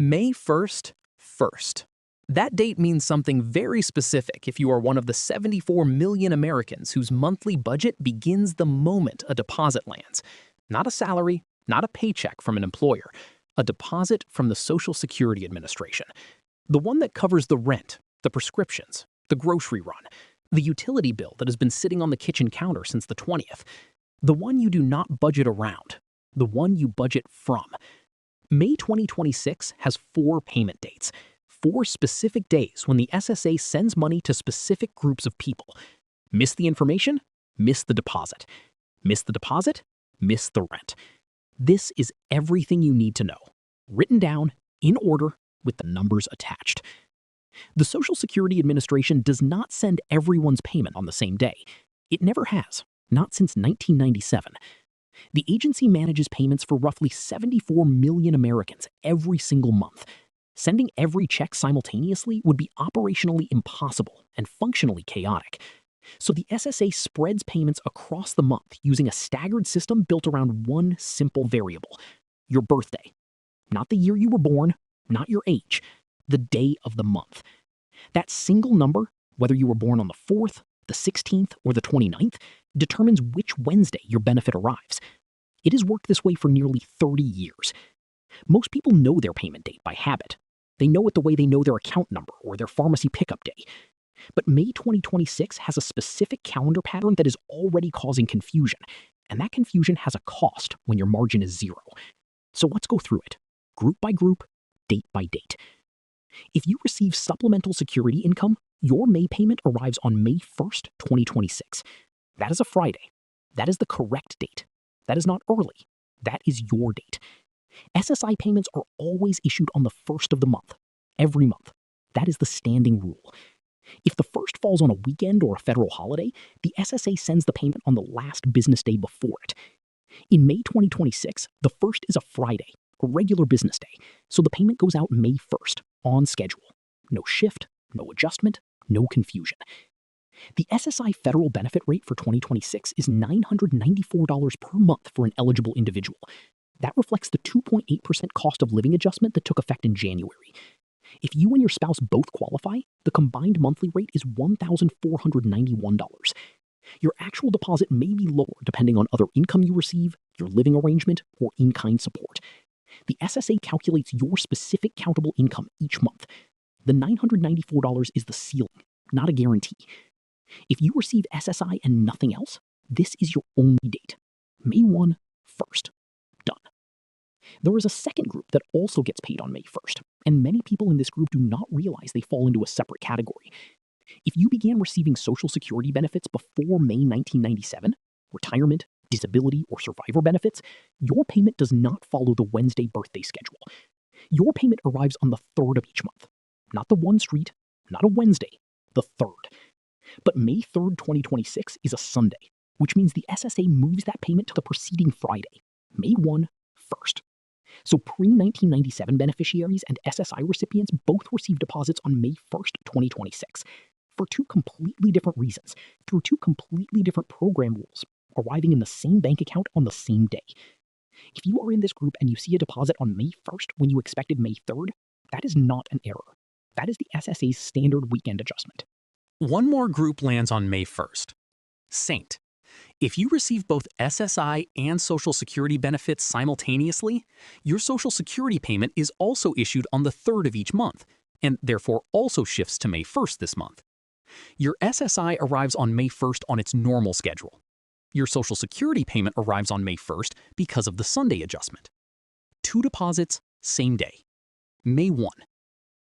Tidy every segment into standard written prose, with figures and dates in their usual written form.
May 1st, first. That date means something very specific if you are one of the 74 million Americans whose monthly budget begins the moment a deposit lands. Not a salary, not a paycheck from an employer, a deposit from the Social Security Administration. The one that covers the rent, the prescriptions, the grocery run, the utility bill that has been sitting on the kitchen counter since the 20th. The one you do not budget around, the one you budget from. May 2026 has 4 payment dates, 4 specific days when the SSA sends money to specific groups of people. Miss the information? Miss the deposit. Miss the deposit? Miss the rent. This is everything you need to know, written down, in order, with the numbers attached. The Social Security Administration does not send everyone's payment on the same day. It never has, not since 1997. The agency manages payments for roughly 74 million Americans every single month. Sending every check simultaneously would be operationally impossible and functionally chaotic. So the SSA spreads payments across the month using a staggered system built around one simple variable: your birthday. Not the year you were born, not your age, the day of the month. That single number, whether you were born on the 4th, the 16th, or the 29th, determines which Wednesday your benefit arrives. It has worked this way for nearly 30 years. Most people know their payment date by habit. They know it the way they know their account number or their pharmacy pickup day. But May 2026 has a specific calendar pattern that is already causing confusion, and that confusion has a cost when your margin is 0. So let's go through it, group by group, date by date. If you receive Supplemental Security Income, your May payment arrives on May 1st, 2026. That is a Friday. That is the correct date. That is not early. That is your date. SSI payments are always issued on the 1st of the month, every month. That is the standing rule. If the 1st falls on a weekend or a federal holiday, the SSA sends the payment on the last business day before it. In May 2026, the 1st is a Friday, a regular business day, so the payment goes out May 1st, on schedule. No shift, no adjustment, no confusion. The SSI federal benefit rate for 2026 is $994 per month for an eligible individual. That reflects the 2.8% cost of living adjustment that took effect in January. If you and your spouse both qualify, the combined monthly rate is $1,491. Your actual deposit may be lower depending on other income you receive, your living arrangement, or in-kind support. The SSA calculates your specific countable income each month. The $994 is the ceiling, not a guarantee. If you receive SSI and nothing else, this is your only date. May 1, 1st. Done. There is a second group that also gets paid on May 1st, and many people in this group do not realize they fall into a separate category. If you began receiving Social Security benefits before May 1997, retirement, disability, or survivor benefits, your payment does not follow the Wednesday birthday schedule. Your payment arrives on the 3rd of each month. Not the 1 street, not a Wednesday, the 3rd. But May 3rd, 2026 is a Sunday, which means the SSA moves that payment to the preceding Friday, May 1, 1st. So pre-1997 beneficiaries and SSI recipients both receive deposits on May 1st, 2026, for 2 completely different reasons, through 2 completely different program rules, arriving in the same bank account on the same day. If you are in this group and you see a deposit on May 1st when you expected May 3rd, that is not an error. That is the SSA's standard weekend adjustment. One more group lands on May 1st. Saint. If you receive both SSI and Social Security benefits simultaneously, your Social Security payment is also issued on the 3rd of each month, and therefore also shifts to May 1st this month. Your SSI arrives on May 1st on its normal schedule. Your Social Security payment arrives on May 1st because of the Sunday adjustment. 2 deposits, same day. May 1.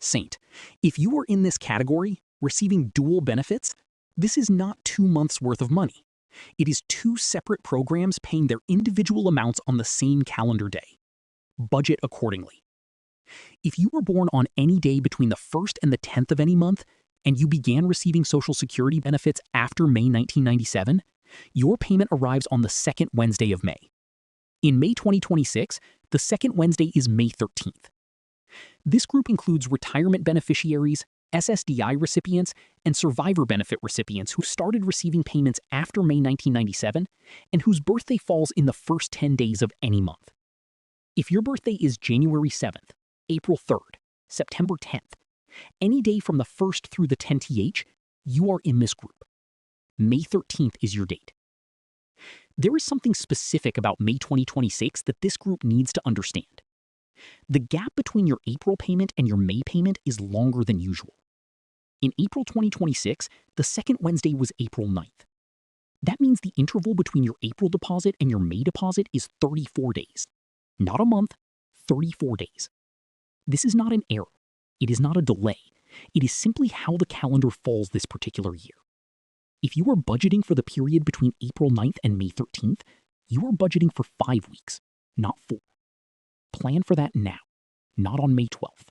Saint. If you are in this category, receiving dual benefits, this is not 2 months' worth of money. It is 2 separate programs paying their individual amounts on the same calendar day. Budget accordingly. If you were born on any day between the 1st and the 10th of any month, and you began receiving Social Security benefits after May 1997, your payment arrives on the 2nd Wednesday of May. In May 2026, the 2nd Wednesday is May 13th. This group includes retirement beneficiaries, SSDI recipients, and survivor benefit recipients who started receiving payments after May 1997 and whose birthday falls in the first 10 days of any month. If your birthday is January 7th, April 3rd, September 10th. Any day from the 1st through the 10th, you are in this group. May 13th is your date. There is something specific about May 2026 that this group needs to understand. The gap between your April payment and your May payment is longer than usual. In April 2026, the second Wednesday was April 9th. That means the interval between your April deposit and your May deposit is 34 days. Not a month, 34 days. This is not an error. It is not a delay. It is simply how the calendar falls this particular year. If you are budgeting for the period between April 9th and May 13th, you are budgeting for 5 weeks, not 4. Plan for that now, not on May 12th.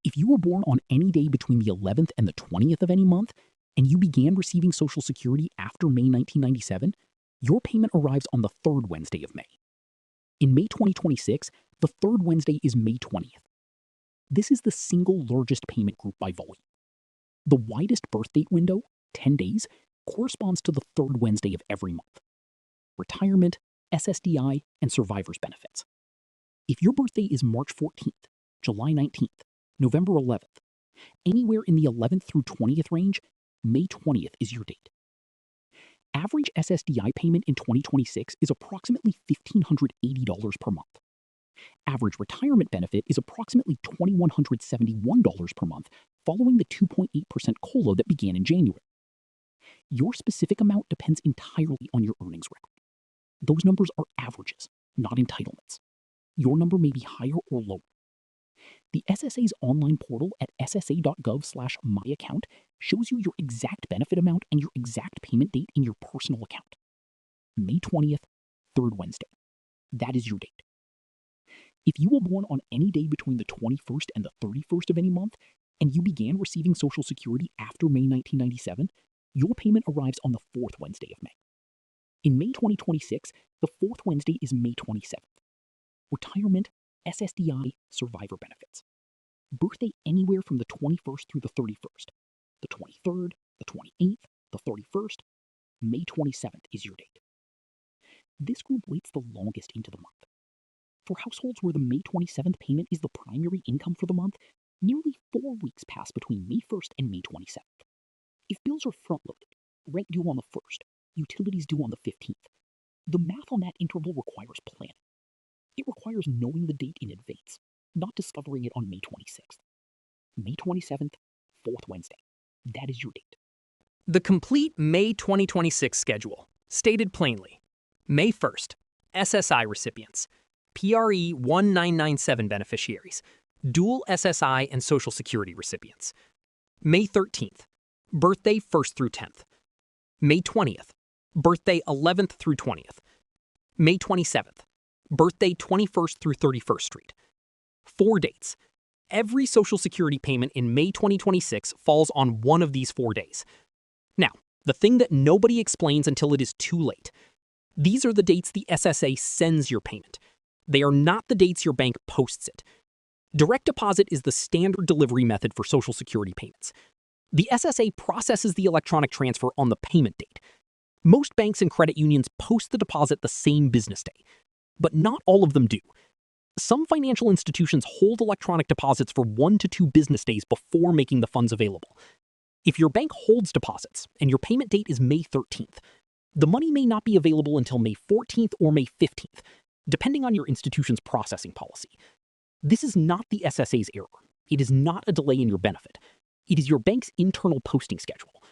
If you were born on any day between the 11th and the 20th of any month, and you began receiving Social Security after May 1997, your payment arrives on the 3rd Wednesday of May. In May 2026, the 3rd Wednesday is May 20th. This is the single largest payment group by volume. The widest birth date window, 10 days, corresponds to the 3rd Wednesday of every month. Retirement, SSDI, and survivor's benefits. If your birthday is March 14th, July 19th, November 11th, anywhere in the 11th through 20th range, May 20th is your date. Average SSDI payment in 2026 is approximately $1,580 per month. Average retirement benefit is approximately $2,171 per month following the 2.8% COLA that began in January. Your specific amount depends entirely on your earnings record. Those numbers are averages, not entitlements. Your number may be higher or lower. The SSA's online portal at ssa.gov/myaccount shows you your exact benefit amount and your exact payment date in your personal account. May 20th, 3rd Wednesday. That is your date. If you were born on any day between the 21st and the 31st of any month, and you began receiving Social Security after May 1997, your payment arrives on the 4th Wednesday of May. In May 2026, the 4th Wednesday is May 27th. Retirement, SSDI, survivor benefits. Birthday anywhere from the 21st through the 31st. The 23rd, the 28th, the 31st, May 27th is your date. This group waits the longest into the month. For households where the May 27th payment is the primary income for the month, nearly 4 weeks pass between May 1st and May 27th. If bills are front-loaded, rent due on the 1st, utilities due on the 15th, the math on that interval requires planning. It requires knowing the date in advance, not discovering it on May 26th. May 27th, 4th Wednesday. That is your date. The complete May 2026 schedule, stated plainly. May 1st, SSI recipients, PRE 1997 beneficiaries, dual SSI and Social Security recipients. May 13th, birthday 1st through 10th. May 20th, birthday 11th through 20th. May 27th, birthday 21st through 31st Street. 4 dates. Every Social Security payment in May 2026 falls on one of these 4 days. Now, the thing that nobody explains until it is too late. These are the dates the SSA sends your payment. They are not the dates your bank posts it. Direct deposit is the standard delivery method for Social Security payments. The SSA processes the electronic transfer on the payment date. Most banks and credit unions post the deposit the same business day, but not all of them do. Some financial institutions hold electronic deposits for 1 to 2 business days before making the funds available. If your bank holds deposits and your payment date is May 13th, the money may not be available until May 14th or May 15th, depending on your institution's processing policy. This is not the SSA's error. It is not a delay in your benefit. It is your bank's internal posting schedule.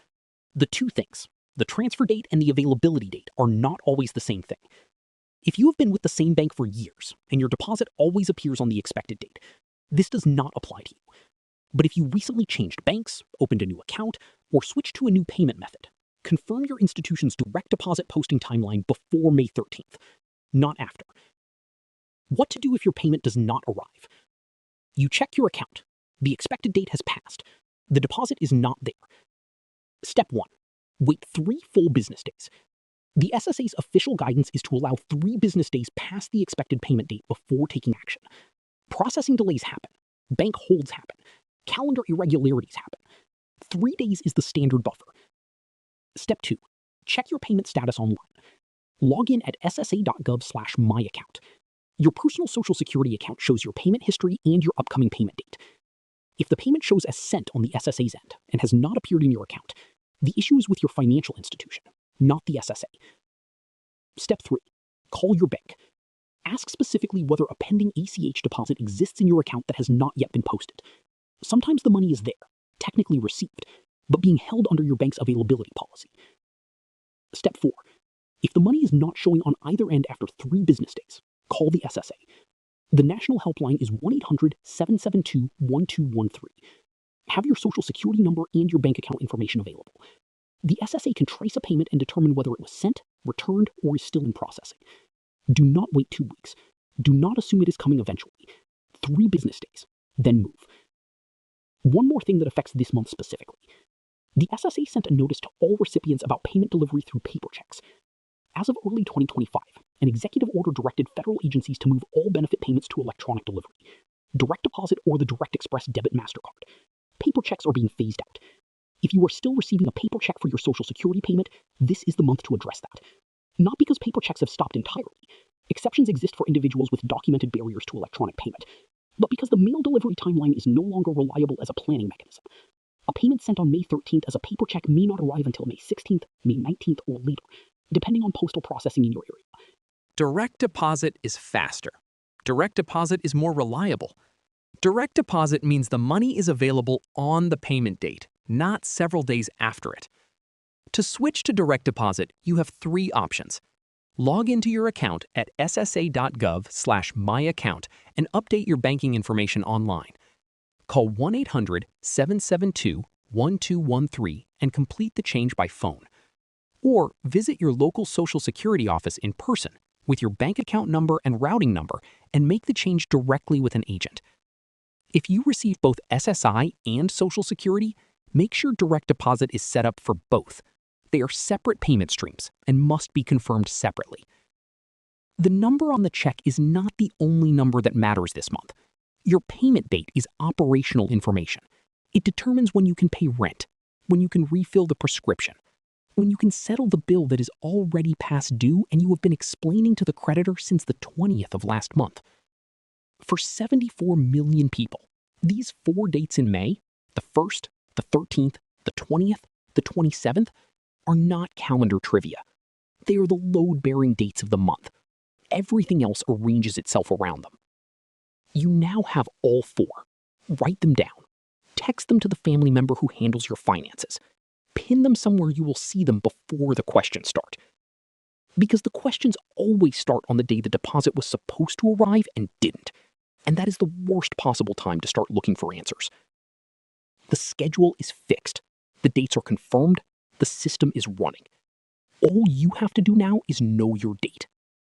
The two things, the transfer date and the availability date, are not always the same thing. If you have been with the same bank for years and your deposit always appears on the expected date, this does not apply to you. But if you recently changed banks, opened a new account, or switched to a new payment method, confirm your institution's direct deposit posting timeline before May 13th, not after. What to do if your payment does not arrive? You check your account. The expected date has passed. The deposit is not there. Step 1. Wait 3 full business days. The SSA's official guidance is to allow 3 business days past the expected payment date before taking action. Processing delays happen. Bank holds happen. Calendar irregularities happen. 3 days is the standard buffer. Step 2. Check your payment status online. Log in at ssa.gov/myaccount. Your personal Social Security account shows your payment history and your upcoming payment date. If the payment shows as sent on the SSA's end and has not appeared in your account, the issue is with your financial institution, not the SSA. Step 3. Call your bank. Ask specifically whether a pending ACH deposit exists in your account that has not yet been posted. Sometimes the money is there, technically received, but being held under your bank's availability policy. Step 4. If the money is not showing on either end after 3 business days, call the SSA. The national helpline is 1-800-772-1213. Have your Social Security number and your bank account information available. The SSA can trace a payment and determine whether it was sent, returned, or is still in processing. Do not wait 2 weeks. Do not assume it is coming eventually. 3 business days, then move. One more thing that affects this month specifically. The SSA sent a notice to all recipients about payment delivery through paper checks. As of early 2025, an executive order directed federal agencies to move all benefit payments to electronic delivery, direct deposit or the Direct Express debit MasterCard. Paper checks are being phased out. If you are still receiving a paper check for your Social Security payment, this is the month to address that. Not because paper checks have stopped entirely. Exceptions exist for individuals with documented barriers to electronic payment, but because the mail delivery timeline is no longer reliable as a planning mechanism. A payment sent on May 13th as a paper check may not arrive until May 16th, May 19th, or later, depending on postal processing in your area. Direct deposit is faster. Direct deposit is more reliable. Direct deposit means the money is available on the payment date, not several days after it. To switch to direct deposit, you have 3 options. Log into your account at ssa.gov/myaccount and update your banking information online. Call 1-800-772-1213 and complete the change by phone. Or visit your local Social Security office in person with your bank account number and routing number and make the change directly with an agent. If you receive both SSI and Social Security, make sure direct deposit is set up for both. They are separate payment streams and must be confirmed separately. The number on the check is not the only number that matters this month. Your payment date is operational information. It determines when you can pay rent, when you can refill the prescription, when you can settle the bill that is already past due and you have been explaining to the creditor since the 20th of last month. For 74 million people, these 4 dates in May, the 1st, the 13th, the 20th, the 27th, are not calendar trivia. They are the load-bearing dates of the month. Everything else arranges itself around them. You now have all 4. Write them down. Text them to the family member who handles your finances. Pin them somewhere you will see them before the questions start. Because the questions always start on the day the deposit was supposed to arrive and didn't. And that is the worst possible time to start looking for answers. The schedule is fixed. The dates are confirmed. The system is running. All you have to do now is know your date.